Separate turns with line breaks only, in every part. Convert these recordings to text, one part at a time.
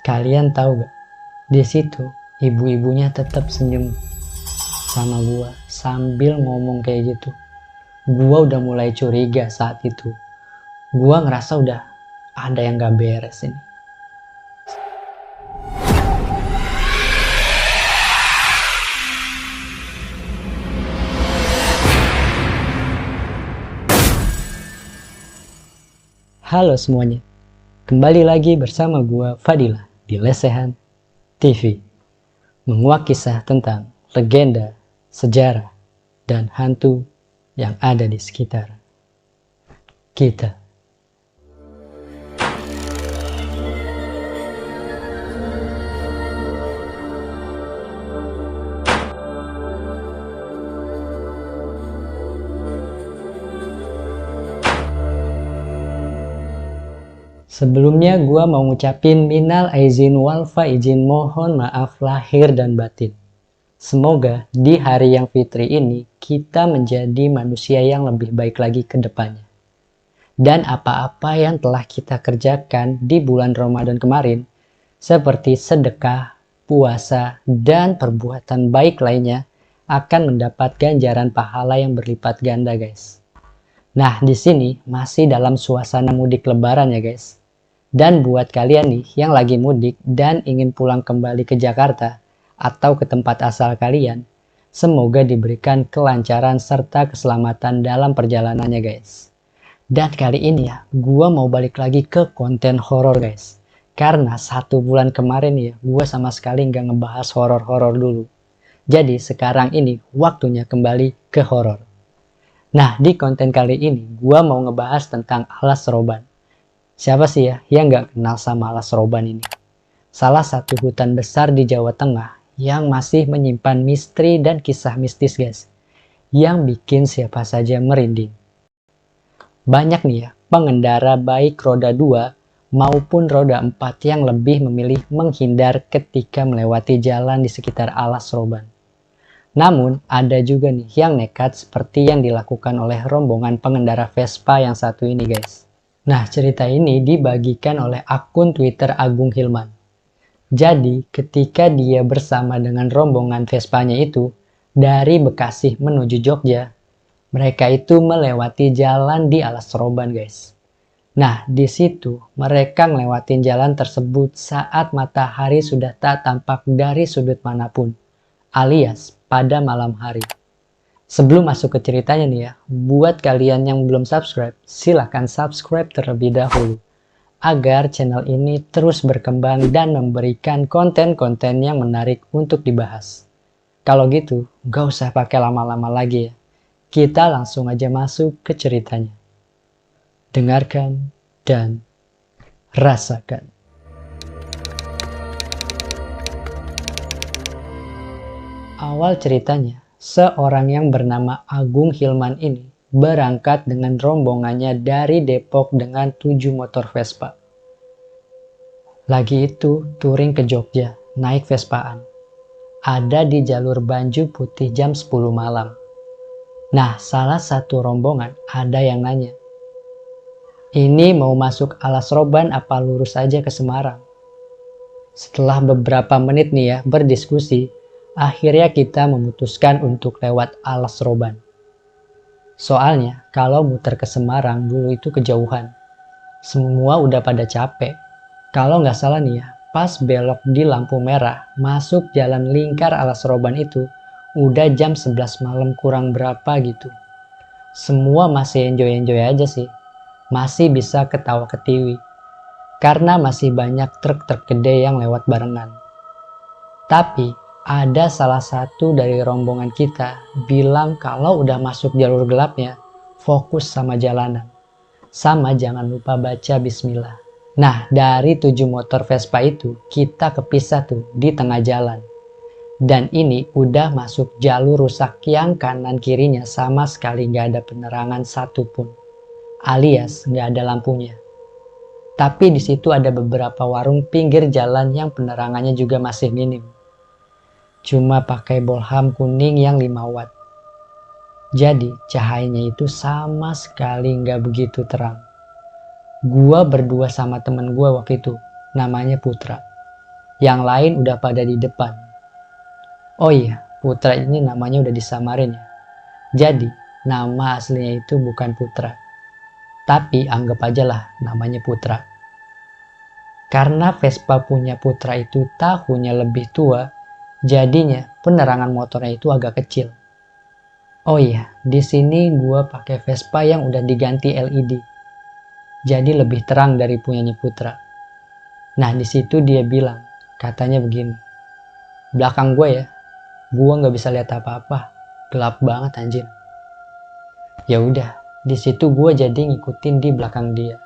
Kalian tahu gak? Di situ ibu-ibunya tetap senyum sama gua sambil ngomong kayak gitu. Gua udah mulai curiga saat itu. Gua ngerasa udah ada yang gak beres ini. Halo semuanya, kembali lagi bersama gua Fadila di Lesehan TV, menguak kisah tentang legenda, sejarah, dan hantu yang ada di sekitar kita. Sebelumnya gua mau ngucapin minal aizin wal faizin, mohon maaf lahir dan batin. Semoga di hari yang fitri ini kita menjadi manusia yang lebih baik lagi ke depannya. Dan apa-apa yang telah kita kerjakan di bulan Ramadan kemarin, seperti sedekah, puasa, dan perbuatan baik lainnya, akan mendapat ganjaran pahala yang berlipat ganda, guys. Nah, di sini masih dalam suasana mudik lebaran ya, guys. Dan buat kalian nih yang lagi mudik dan ingin pulang kembali ke Jakarta atau ke tempat asal kalian, semoga diberikan kelancaran serta keselamatan dalam perjalanannya, guys. Dan kali ini ya, gua mau balik lagi ke konten horor, guys. Karena 1 bulan kemarin ya, gua sama sekali nggak ngebahas horor-horor dulu. Jadi sekarang ini waktunya kembali ke horor. Nah, di konten kali ini gua mau ngebahas tentang Alas Roban. Siapa sih ya yang nggak kenal sama Alas Roban ini? Salah satu hutan besar di Jawa Tengah yang masih menyimpan misteri dan kisah mistis, guys, yang bikin siapa saja merinding. Banyak nih ya pengendara baik roda 2 maupun roda 4 yang lebih memilih menghindar ketika melewati jalan di sekitar Alas Roban. Namun ada juga nih yang nekat seperti yang dilakukan oleh rombongan pengendara Vespa yang satu ini, guys. Nah, cerita ini dibagikan oleh akun Twitter Agung Hilman. Jadi, ketika dia bersama dengan rombongan Vespanya itu dari Bekasi menuju Jogja, mereka itu melewati jalan di Alas Roban, guys. Nah, di situ mereka ngelewatin jalan tersebut saat matahari sudah tak tampak dari sudut manapun, alias pada malam hari. Sebelum masuk ke ceritanya nih ya, buat kalian yang belum subscribe, silahkan subscribe terlebih dahulu agar channel ini terus berkembang dan memberikan konten-konten yang menarik untuk dibahas. Kalau gitu, gak usah pakai lama-lama lagi ya. Kita langsung aja masuk ke ceritanya. Dengarkan dan rasakan. Awal ceritanya, seorang yang bernama Agung Hilman ini berangkat dengan rombongannya dari Depok dengan 7 motor Vespa. Lagi itu touring ke Jogja, naik Vespaan. Ada di jalur Banju Putih jam 10 malam. Nah, salah satu rombongan ada yang nanya, "Ini mau masuk Alas Roban apa lurus aja ke Semarang?" Setelah beberapa menit nih ya berdiskusi, akhirnya kita memutuskan untuk lewat Alas Roban. Soalnya kalau muter ke Semarang dulu itu kejauhan. Semua udah pada capek. Kalau nggak salah nih ya, pas belok di lampu merah masuk jalan lingkar Alas Roban itu udah jam 11 malam kurang berapa gitu. Semua masih enjoy-enjoy aja sih. Masih bisa ketawa ketiwi. Karena masih banyak truk-truk gede yang lewat barengan. Tapi ada salah satu dari rombongan kita bilang kalau udah masuk jalur gelapnya, fokus sama jalanan. Sama jangan lupa baca bismillah. Nah, dari 7 motor Vespa itu, kita kepisah tuh di tengah jalan. Dan ini udah masuk jalur rusak yang kanan kirinya sama sekali nggak ada penerangan satupun. Alias nggak ada lampunya. Tapi di situ ada beberapa warung pinggir jalan yang penerangannya juga masih minim. Cuma pakai bolham kuning yang 5 watt. Jadi cahayanya itu sama sekali nggak begitu terang. Gua berdua sama temen gua waktu itu, namanya Putra. Yang lain udah pada di depan. Oh iya, Putra ini namanya udah disamarin ya. Jadi, nama aslinya itu bukan Putra. Tapi anggap aja lah namanya Putra. Karena Vespa punya Putra itu tahunnya lebih tua, jadinya penerangan motornya itu agak kecil. Oh iya, di sini gua pakai Vespa yang udah diganti LED. Jadi lebih terang dari punyanya Putra. Nah, di situ dia bilang, katanya begini. Belakang gue ya, gue nggak bisa lihat apa-apa, gelap banget anjir. Ya udah, di situ gue jadi ngikutin di belakang dia.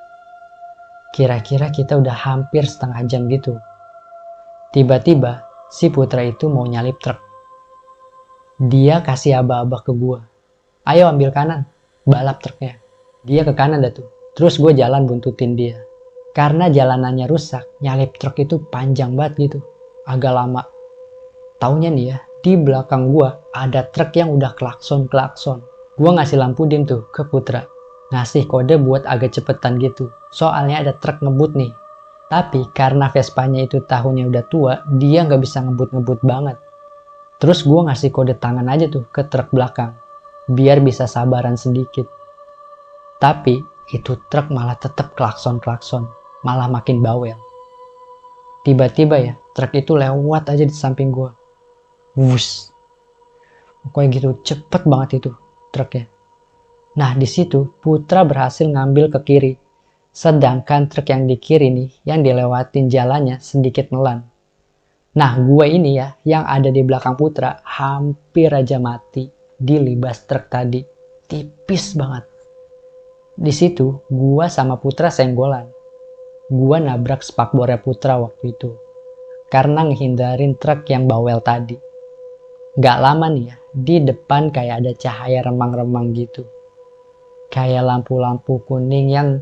Kira-kira kita udah hampir setengah jam gitu. Tiba-tiba si Putra itu mau nyalip truk. Dia kasih aba-aba ke gue. Ayo ambil kanan, balap truknya. Dia ke kanan dah tuh. Terus gue jalan buntutin dia. Karena jalanannya rusak, nyalip truk itu panjang banget gitu. Agak lama. Taunya nih ya, di belakang gua ada truk yang udah klakson-klakson. Gua ngasih lampu dim tuh ke Putra. Ngasih kode buat agak cepetan gitu. Soalnya ada truk ngebut nih. Tapi karena Vespanya itu tahunnya udah tua, dia nggak bisa ngebut-ngebut banget. Terus gua ngasih kode tangan aja tuh ke truk belakang. Biar bisa sabaran sedikit. Tapi itu truk malah tetap klakson-klakson. Malah makin bawel. Tiba-tiba ya, truk itu lewat aja di samping gua. Wush. Pokoknya gitu, cepet banget itu truknya. Nah, di situ Putra berhasil ngambil ke kiri. Sedangkan truk yang di kiri nih, yang dilewatin jalannya sedikit nelan. Nah, gue ini ya, yang ada di belakang Putra, hampir aja mati dilibas truk tadi. Tipis banget. Di situ, gue sama Putra senggolan. Gue nabrak spakbornya Putra waktu itu. Karena ngehindarin truk yang bawel tadi. Gak lama nih ya, di depan kayak ada cahaya remang-remang gitu. Kayak lampu-lampu kuning yang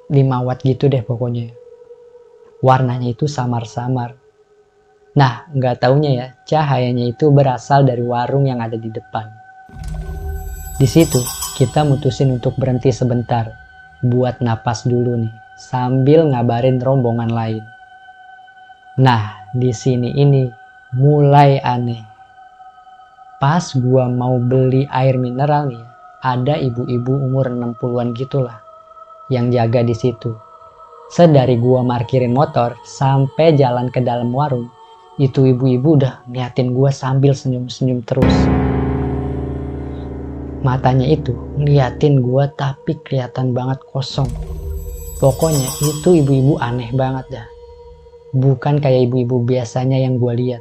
5 watt gitu deh pokoknya. Warnanya itu samar-samar. Nah, gak taunya ya, cahayanya itu berasal dari warung yang ada di depan. Di situ, kita mutusin untuk berhenti sebentar. Buat napas dulu nih, sambil ngabarin rombongan lain. Nah, di sini ini mulai aneh. Pas gua mau beli air mineral nih, ada ibu-ibu umur 60-an gitulah yang jaga di situ. Sedari gua markirin motor sampai jalan ke dalam warung, itu ibu-ibu udah ngeliatin gua sambil senyum-senyum terus. Matanya itu ngeliatin gua tapi kelihatan banget kosong. Pokoknya itu ibu-ibu aneh banget dah. Bukan kayak ibu-ibu biasanya yang gua lihat.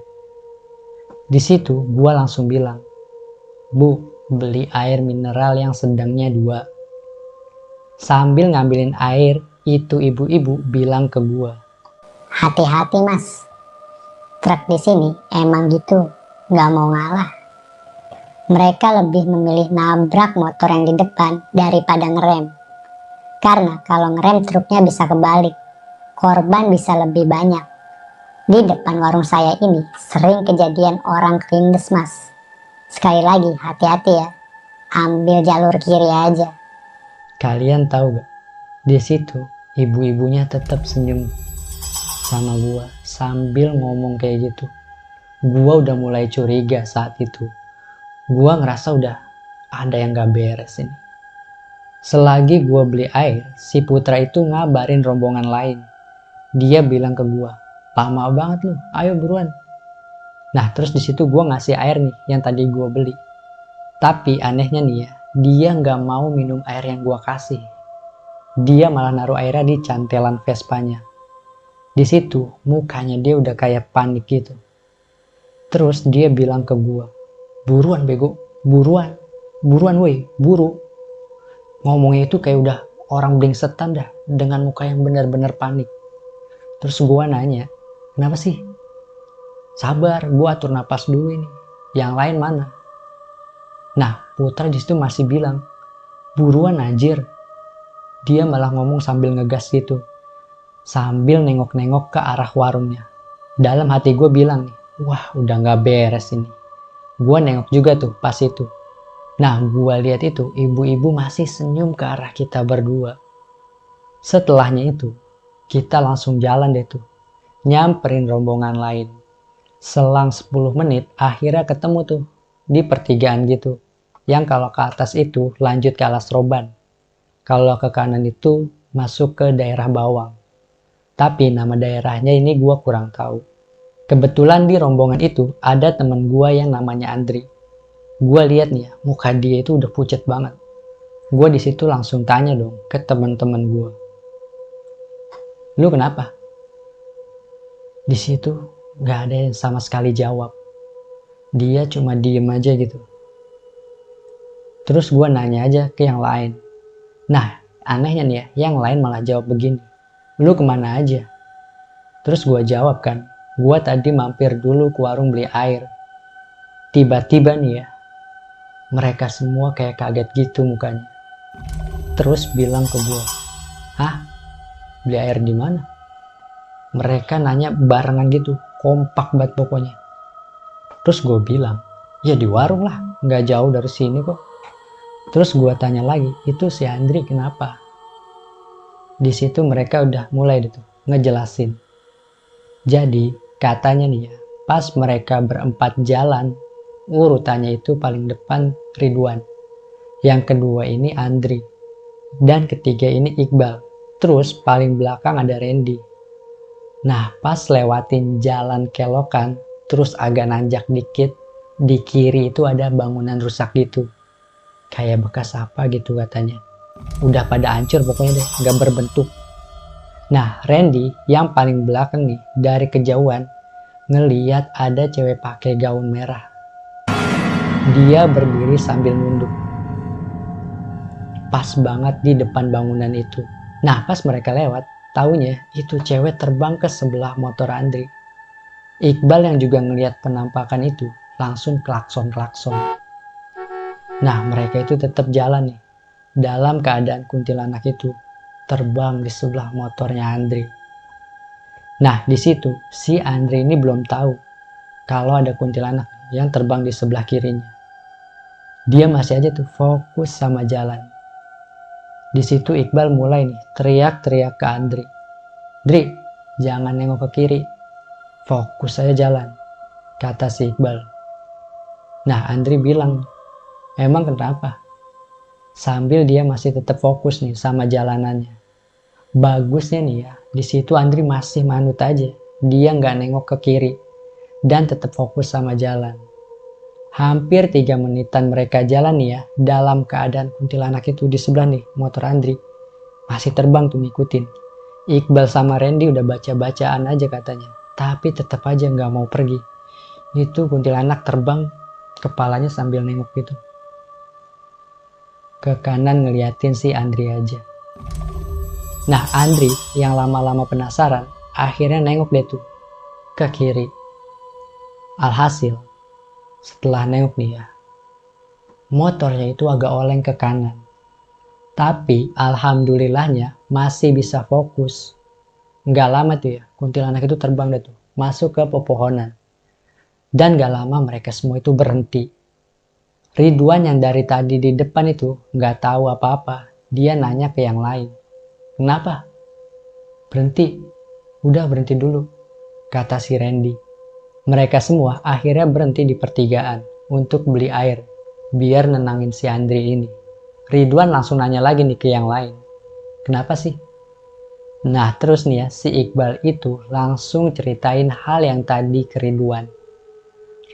Di situ gue langsung bilang, Bu, beli air mineral yang sedangnya 2. Sambil ngambilin air, itu ibu-ibu bilang ke gue,
hati-hati mas, truk di sini emang gitu, nggak mau ngalah. Mereka lebih memilih nabrak motor yang di depan daripada ngerem. Karena kalau ngerem truknya bisa kebalik, korban bisa lebih banyak. Di depan warung saya ini sering kejadian orang kelindes mas. Sekali lagi hati-hati ya, ambil jalur kiri aja.
Kalian tahu gak? Di situ ibu-ibunya tetap senyum sama gua sambil ngomong kayak gitu. Gua udah mulai curiga saat itu. Gua ngerasa udah ada yang gak beres ini. Selagi gua beli air, si Putra itu ngabarin rombongan lain. Dia bilang ke gua, lama banget lu, ayo buruan. Nah, terus di situ gue ngasih air nih yang tadi gue beli. Tapi anehnya nih ya, dia nggak mau minum air yang gue kasih. Dia malah naruh airnya di cantelan Vespanya. Di situ mukanya dia udah kayak panik gitu. Terus dia bilang ke gue, buruan bego, buruan, buruan woi, buru. Ngomongnya itu kayak udah orang blingsetan dah, dengan muka yang benar-benar panik. Terus gue nanya, kenapa sih? Sabar, gue atur napas dulu ini. Yang lain mana? Nah, Putra di situ masih bilang, buruan anjir. Dia malah ngomong sambil ngegas gitu. Sambil nengok-nengok ke arah warungnya. Dalam hati gue bilang nih, wah udah gak beres ini. Gue nengok juga tuh pas itu. Nah, gue lihat itu ibu-ibu masih senyum ke arah kita berdua. Setelahnya itu, kita langsung jalan deh tuh. nyamperin rombongan lain. Selang 10 menit akhirnya ketemu tuh di pertigaan gitu. Yang kalau ke atas itu lanjut ke Alas Roban. Kalau ke kanan itu masuk ke daerah Bawang. Tapi nama daerahnya ini gue kurang tahu. Kebetulan di rombongan itu ada temen gue yang namanya Andri. Gue lihat nih ya, muka dia itu udah pucat banget. Gue di situ langsung tanya dong ke teman-teman gue. Lu kenapa? Di situ nggak ada yang sama sekali jawab. Dia cuma diem aja gitu. Terus gue nanya aja ke yang lain. Nah, anehnya nih ya, yang lain malah jawab begini. Lu kemana aja? Terus gue jawab kan, gue tadi mampir dulu ke warung beli air. Tiba-tiba nih ya, mereka semua kayak kaget gitu mukanya. Terus bilang ke gue, hah? Beli air di mana? Mereka nanya barengan gitu, kompak banget pokoknya. Terus gue bilang, ya di warung lah, nggak jauh dari sini kok. Terus gue tanya lagi, itu si Andri kenapa? Di situ mereka udah mulai gitu ngejelasin. Jadi katanya nih ya, pas mereka berempat jalan, urutannya itu paling depan Ridwan. Yang kedua ini Andri. Dan ketiga ini Iqbal. Terus paling belakang ada Randy. Nah pas lewatin jalan kelokan, terus agak nanjak dikit, di kiri itu ada bangunan rusak gitu. Kayak bekas apa gitu katanya. Udah pada hancur pokoknya deh, gak berbentuk. Nah Randy yang paling belakang nih, dari kejauhan, ngeliat ada cewek pakai gaun merah. Dia berdiri sambil nunduk. Pas banget di depan bangunan itu. Nah pas mereka lewat, taunya itu cewek terbang ke sebelah motor Andri. Iqbal yang juga ngeliat penampakan itu, langsung klakson-klakson. Nah mereka itu tetap jalan nih, dalam keadaan kuntilanak itu terbang di sebelah motornya Andri. Nah di situ si Andri ini belum tahu kalau ada kuntilanak yang terbang di sebelah kirinya. Dia masih aja tuh fokus sama jalan. Di situ Iqbal mulai nih teriak-teriak ke Andri. Dri, jangan nengok ke kiri, fokus aja jalan, kata si Iqbal. Nah Andri bilang, emang kenapa? Sambil dia masih tetap fokus nih sama jalanannya. Bagusnya nih ya, di situ Andri masih manut aja. Dia nggak nengok ke kiri dan tetap fokus sama jalan. Hampir 3 menitan mereka jalan nih ya, dalam keadaan kuntilanak itu di sebelah nih motor Andri. Masih terbang tuh ngikutin. Iqbal sama Randy udah baca-bacaan aja katanya, tapi tetap aja nggak mau pergi. Itu kuntilanak terbang, kepalanya sambil nengok gitu. Ke kanan ngeliatin si Andri aja. Nah Andri yang lama-lama penasaran, akhirnya nengok deh tuh ke kiri. Alhasil, setelah nengok nih ya, motornya itu agak oleng ke kanan. Tapi alhamdulillahnya masih bisa fokus. Nggak lama tuh ya, kuntilanak itu terbang deh tuh, masuk ke pepohonan. Dan gak lama mereka semua itu berhenti. Ridwan yang dari tadi di depan itu nggak tahu apa-apa. Dia nanya ke yang lain. Kenapa? Berhenti. Udah berhenti dulu, kata si Randy. Mereka semua akhirnya berhenti di pertigaan untuk beli air, biar nenangin si Andri ini. Ridwan langsung nanya lagi nih ke yang lain. Kenapa sih? Nah terus nih ya, si Iqbal itu langsung ceritain hal yang tadi ke Ridwan.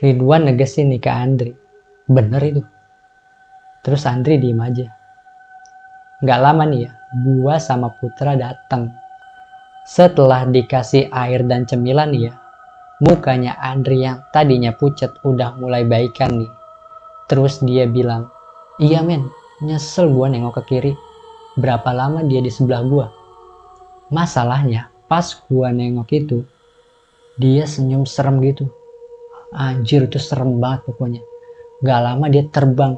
Ridwan negesin nih ke Andri. Bener itu. Terus Andri diem aja. Gak lama nih ya, gua sama Putra datang. Setelah dikasih air dan cemilan nih ya, mukanya Andri yang tadinya pucat udah mulai baikan nih. Terus dia bilang, iya men, nyesel gua nengok ke kiri. Berapa lama dia di sebelah gua. Masalahnya pas gua nengok itu, dia senyum serem gitu. Anjir itu serem banget pokoknya. Gak lama dia terbang.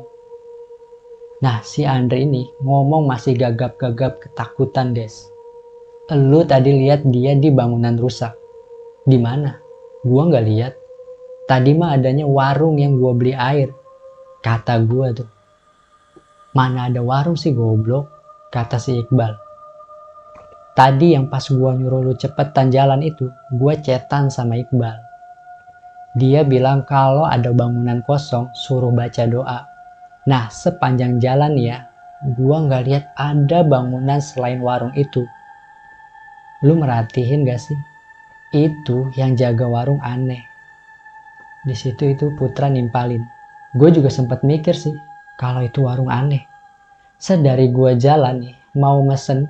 Nah si Andre ini ngomong masih gagap-gagap ketakutan des. Lu tadi lihat dia di bangunan rusak. Di mana? Gua nggak lihat. Tadi mah adanya warung yang gua beli air. Kata gua tuh. Mana ada warung sih goblok? Kata si Iqbal. Tadi yang pas gua nyuruh lu cepetan jalan itu, gua chatan sama Iqbal. Dia bilang kalau ada bangunan kosong, suruh baca doa. Nah, sepanjang jalan ya, gua nggak lihat ada bangunan selain warung itu. Lu merhatiin gak sih? Itu yang jaga warung aneh. Di situ itu Putra nimpalin. Gue juga sempat mikir sih, kalau itu warung aneh. Sedari gue jalan nih, mau mesen,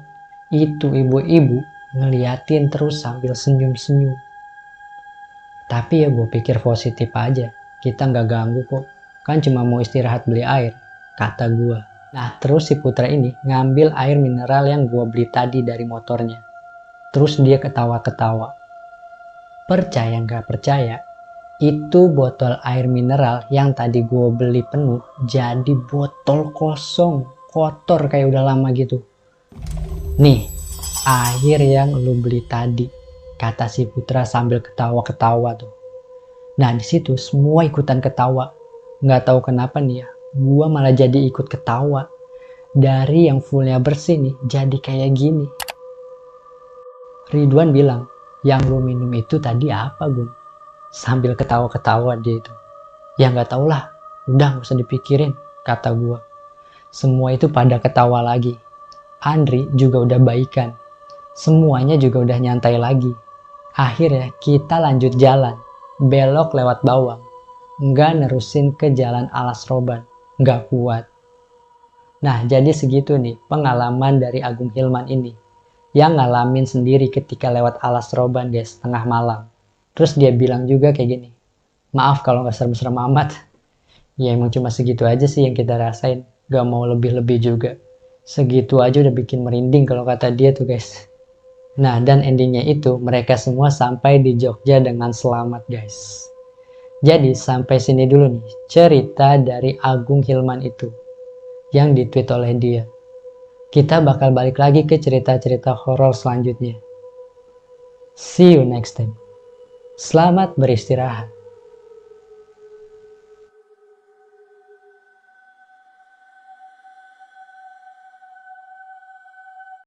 itu ibu-ibu ngeliatin terus sambil senyum-senyum. Tapi ya gue pikir positif aja, kita nggak ganggu kok. Kan cuma mau istirahat beli air, kata gue. Nah terus si Putra ini ngambil air mineral yang gue beli tadi dari motornya. Terus dia ketawa-ketawa. Percaya nggak percaya, itu botol air mineral yang tadi gue beli penuh jadi botol kosong, kotor kayak udah lama gitu. Nih, air yang lu beli tadi, kata si Putra sambil ketawa-ketawa tuh. Nah di situ semua ikutan ketawa. Nggak tahu kenapa nih ya, gue malah jadi ikut ketawa. Dari yang fullnya bersih nih, jadi kayak gini. Ridwan bilang, yang lu minum itu tadi apa Gun? Sambil ketawa-ketawa dia itu. Ya nggak tau lah, udah nggak usah dipikirin, kata gue. Semua itu pada ketawa lagi. Andri juga udah baikan. Semuanya juga udah nyantai lagi. Akhirnya kita lanjut jalan, belok lewat Bawang. Nggak nerusin ke jalan Alas Roban, nggak kuat. Nah jadi segitu nih pengalaman dari Agung Hilman ini. Yang ngalamin sendiri ketika lewat Alas Roban guys, tengah malam. Terus dia bilang juga kayak gini, maaf kalau nggak serem-serem amat. Ya emang cuma segitu aja sih yang kita rasain, gak mau lebih-lebih juga. Segitu aja udah bikin merinding kalau kata dia tuh guys. Nah dan endingnya itu mereka semua sampai di Jogja dengan selamat guys. Jadi sampai sini dulu nih cerita dari Agung Hilman itu yang ditweet oleh dia. Kita bakal balik lagi ke cerita-cerita horor selanjutnya. See you next time. Selamat beristirahat.